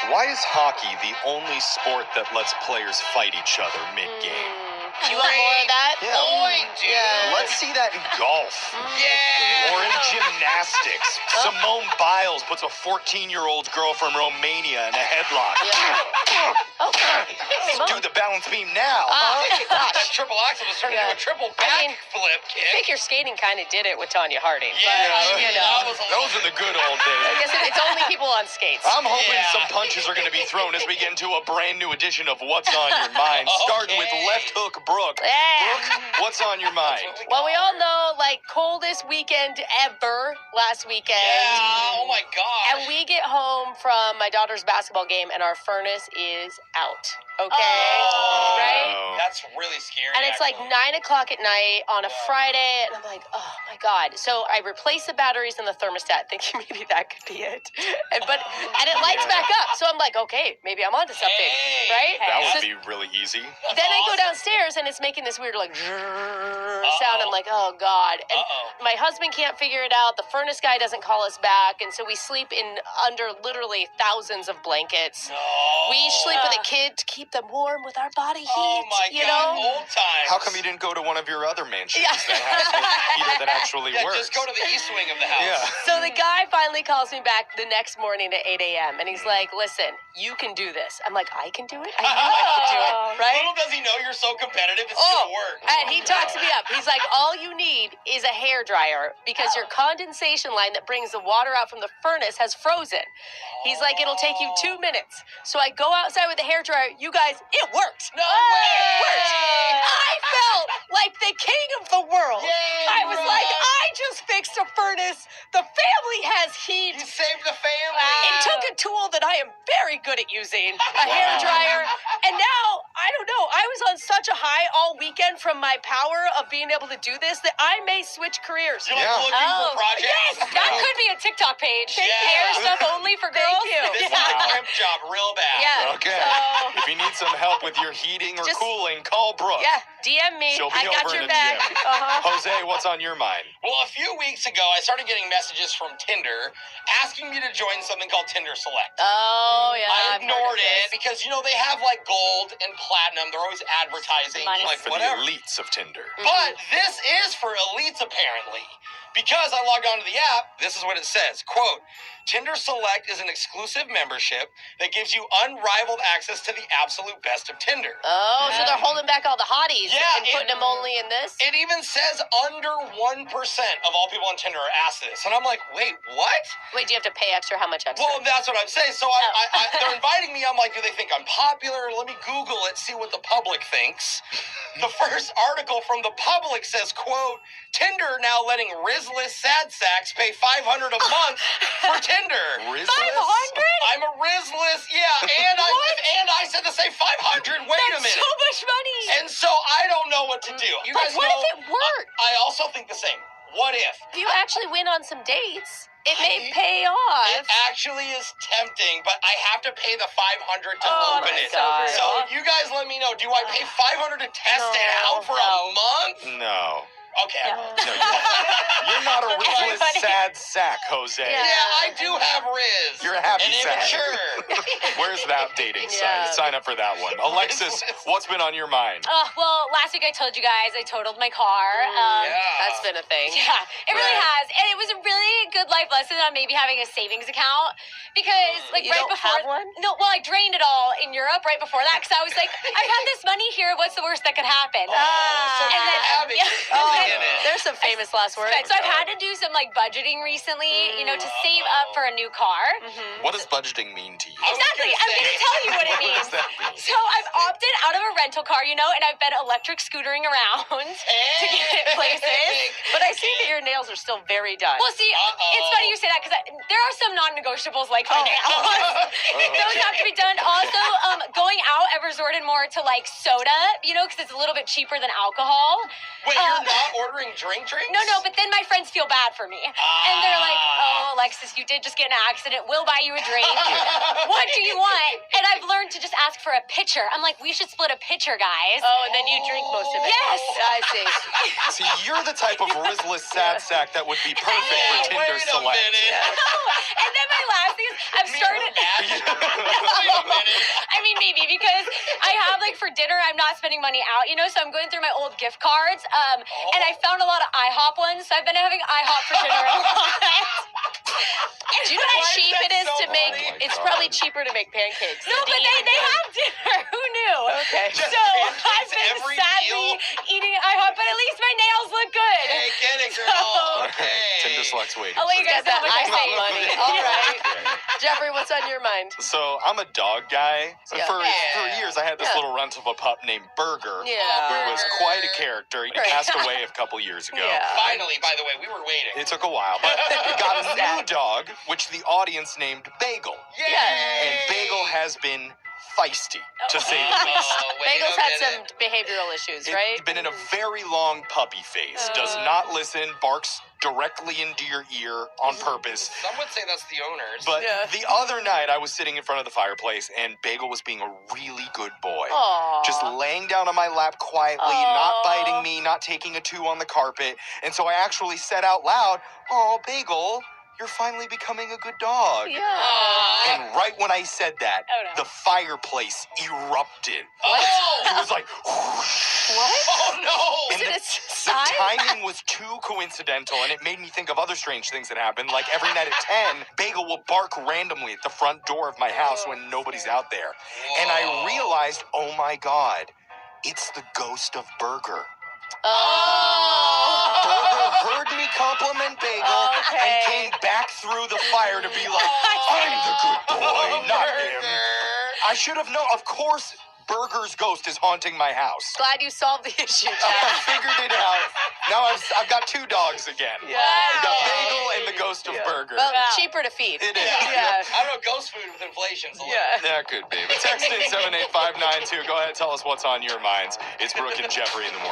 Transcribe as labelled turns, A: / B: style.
A: Why is hockey the only sport that lets players fight each other mid-game?
B: You want more of that?
A: Yeah.
C: Boy, dude.
B: Yeah.
A: Let's see that in golf.
C: Yeah.
A: Or in gymnastics. Simone Biles puts a 14-year-old girl from Romania in a headlock.
B: Yeah. Oh,
A: Do the balance beam now,
B: Ah,
A: huh?
C: That
B: gosh.
C: triple axel was turned
B: Yeah.
C: into a triple
B: I mean,
C: backflip kick.
B: Figure skating kind of did it with Tanya Harding.
C: Yeah,
B: but, you know.
C: that was a
A: Those are the good old days.
B: I guess it's only people on skates.
A: I'm hoping
C: Yeah.
A: some punches are going to be thrown as we get into a brand new edition of What's on Your Mind. Starting with
C: Okay.
A: Left Hook Brooke.
B: Yeah.
A: Brooke, what's on your mind?
B: Well, we all know, like, coldest weekend ever last weekend.
C: Yeah, oh my gosh.
B: And we get home from my daughter's basketball game, and our furnace is out. Okay?
C: Oh.
B: Right?
C: That's really scary.
B: And it's like
C: actually.
B: 9 o'clock at night on a
C: Yeah.
B: Friday, and I'm like, oh my God. So I replaced the batteries in the thermostat, thinking maybe that could be it. And it lights back up. So I'm like, okay, maybe I'm onto something.
C: Hey.
B: Right?
A: That
B: So
A: would be really easy.
C: That's
B: then I go
C: awesome.
B: downstairs, and it's making this weird, like, sound. I'm like, oh God. And
C: Uh-oh.
B: my husband can't figure it out. The furnace guy doesn't call us back. And so we sleep in under literally thousands of blankets.
C: No.
B: We sleep with a kid to keep them warm with our body heat.
C: Oh my
B: you
C: God,
B: know?
C: old times.
A: How come you didn't go to one of your other mansions
B: Yeah.
A: that has a heater that actually
C: Yeah,
A: works?
C: just go to the east wing of the house.
A: Yeah.
B: So the guy finally calls me back the next morning at 8 a.m. and he's like, listen, you can do this. I'm like, I can do it? I know I can do it, right?
C: Little does he know you're so competitive, it's
B: Oh,
C: gonna work.
B: and he talks me up. He's like, all you need is a hair dryer because your condensation line that brings the water out from the furnace has frozen. He's like, it'll take you 2 minutes. So I go outside with the hair dryer. You guys, it worked.
C: No
B: It worked.
C: way!
B: I felt like the king of the world.
C: Yay,
B: I was like,
C: Brooke.
B: I just fixed a furnace. The family has heat.
C: You saved the family.
B: It took a tool that I am very good at using, a hair dryer, and now, I don't know, I was on such a high all weekend from my power of being able to do this that I may switch careers.
C: You're like
A: Yeah.
C: looking
B: Oh,
C: for projects.
B: yes, that could be a TikTok page.
C: Yeah.
B: Hair stuff only for girls.
C: This is a temp job real bad.
B: Yeah.
A: Okay.
B: So-
A: If you need some help with your heating or
B: Just-
A: cooling, call Brooke.
B: Yeah, DM me.
A: She'll be
B: I got
A: over
B: your
A: in a
B: back.
A: gym.
B: Uh-huh.
A: Jose, what's on your mind?
C: Well, a few weeks ago, I started getting messages from Tinder asking me to join something called Tinder Select.
B: Oh, yeah.
C: I
B: I've heard
C: ignored
B: of
C: it
B: this.
C: because, you know, they have like gold and platinum. They're always advertising.
B: Money.
C: Like,
A: For
C: whatever.
A: the elites of Tinder.
C: But this is for elites, apparently. Because I logged onto the app, this is what it says. Quote, Tinder Select is an exclusive membership that gives you unrivaled access to the absolute best of Tinder.
B: Oh, so they're holding back all the hotties
C: Yeah,
B: and putting them only in this?
C: It even says under 1% of all people on Tinder are asked this. And I'm like, wait, what?
B: Wait, do you have to pay extra? How much extra?
C: Well, that's what I'm saying. So they're inviting me. I'm like, do they think I'm popular? Let me Google it, see what the public thinks. The first article from the public says, quote, Tinder now letting Rizless sad sacks pay $500 a month for Tinder.
A: Rizless?
B: 500?
C: I'm a Rizless, yeah, and I said to say 500. Wait a
B: That's
C: minute.
B: so much money.
C: And so I don't know what to do. You
B: But
C: guys
B: what
C: know,
B: if it worked?
C: I also think the same. What if?
B: If you actually win on some dates, it may
C: I-
B: pay
C: It
B: off.
C: actually is tempting, but I have to pay the $500 to
B: Oh
C: open
B: my
C: it.
B: God.
C: So you guys let me know. Do I pay $500 to test it
B: No,
C: out for
B: no.
C: a month?
A: No.
C: Okay.
B: Yeah.
A: No, you're not a Rizless
B: Everybody-
A: sad sack, Jose.
B: Yeah.
C: Yeah, I do have Riz.
A: You're a happy
C: and
A: sack.
C: immature.
A: Where's that dating
B: Yeah.
A: site? Sign up for that one. Alexis, what's been on your mind?
D: Well, last week I told you guys I totaled my car.
C: Yeah.
B: That's been a thing.
D: Yeah, it really
C: Right.
D: has. And it was a really good life lesson on maybe having a savings account because, like,
B: You
D: right
B: don't
D: before.
B: have one?
D: No, well, I drained it all in Europe right before that because I was like, I've had this money here. What's the worst that could happen?
C: So
D: And
C: you
D: then-
C: have it.
D: yeah.
C: You're
B: Oh,
C: living in it.
B: there's some famous last words.
D: So I've had to do some like budgeting recently, you know, to save up for a new car.
A: What does budgeting mean to you?
C: I was
D: Exactly.
C: gonna
D: I'm
C: say-
D: going to tell you what it
A: What
D: means.
A: does that mean?
D: So I've opted out of a rental car, you know, and I've been electric scootering around to get places.
B: But I see that your nails are still very done.
D: Well, see, it's funny you say that because there are some non-negotiables like my nails. Those have to be done. Also, going out, I've resorted more to like soda, you know, because it's a little bit cheaper than alcohol.
C: Wait, you're not ordering drinks?
D: No, but then my friends feel bad for me. And they're like, oh, Alexis, you did just get in an accident. We'll buy you a drink. What do you want? And I've learned to just ask for a pitcher. I'm like, we should split a pitcher, guys.
B: Oh, and then you drink most of it.
D: Yes.
B: I see.
A: See, you're the type of Rizless sad sack that would be perfect for
C: Yeah,
A: Tinder
C: wait a
A: Select.
C: minute.
D: And then my last thing is I've started. baby because I have like for dinner I'm not spending money out, so I'm going through my old gift cards. And I found a lot of IHOP ones, so I've been having IHOP for dinner a lot.
B: Do you know how
C: Why is
B: cheap
C: that
B: it is
C: so
B: to make?
C: funny?
B: It's probably cheaper to make pancakes.
D: No, but they have dinner. Who knew?
B: Okay.
C: Just
D: So I've
C: pancakes
D: been
C: every
D: sadly
C: meal?
D: eating IHOP, but at least my nails look good.
C: Hey, get it, girl. Okay.
A: Tinder sluts waiting.
D: I'll let you guys
B: Got
D: know
B: that
D: how much I
B: IHOP
D: saved.
B: money. All right. Jeffrey, what's on your mind?
A: So I'm a dog guy.
B: Yeah.
A: For
C: Yeah.
A: years, I had this
B: Yeah.
A: little runt of a pup named Burger,
B: Yeah.
A: who was quite a character. He
B: Right.
A: passed away a couple years ago.
B: Yeah.
C: Finally, by the way, we were waiting.
A: It took a while, but got a new
B: Sad.
A: dog, which the audience named Bagel.
C: Yay!
A: And Bagel has been feisty, to say the least.
C: Oh, wait
B: Bagel's
C: a
B: had some
C: minute.
B: behavioral issues,
A: It's
B: right?
A: been in a very long puppy phase. Does not listen, barks directly into your ear on purpose.
C: Some would say that's the owners.
A: But
B: Yeah.
A: the other night, I was sitting in front of the fireplace, and Bagel was being a really good boy.
B: Aww.
A: Just laying down on my lap quietly,
B: Aw.
A: not biting me, not taking a two on the carpet. And so I actually said out loud, "Oh, Bagel, you're finally becoming a good dog."
B: Yeah.
A: And right when I said that,
D: Oh, no.
A: the fireplace erupted.
C: Oh!
A: It was like, whoosh.
B: What?
C: Oh no!
B: Is it a
A: The
B: sign?
A: timing was too coincidental, and it made me think of other strange things that happen. Like every night at 10, Bagel will bark randomly at the front door of my house when nobody's out there. And I realized, oh my God, it's the ghost of Burger.
B: Oh.
A: Burger heard me compliment Bagel
B: Okay.
A: and came back through the fire to be like, I'm the good boy, not him. I should have known. Of course, Burger's ghost is haunting my house.
B: Glad you solved the issue,
A: I
B: Jeff.
A: figured it out. Now I've got two dogs again.
B: Yeah.
A: I've got Bagel and the ghost of
B: Yeah.
A: Burger.
B: Well,
D: Wow.
B: cheaper to feed.
A: It is.
B: Yeah.
C: I don't know, ghost food with inflation's a little.
B: Yeah.
A: That could be. But text in 78592. Go ahead, tell us what's on your minds. It's Brooke and Jeffrey in the morning.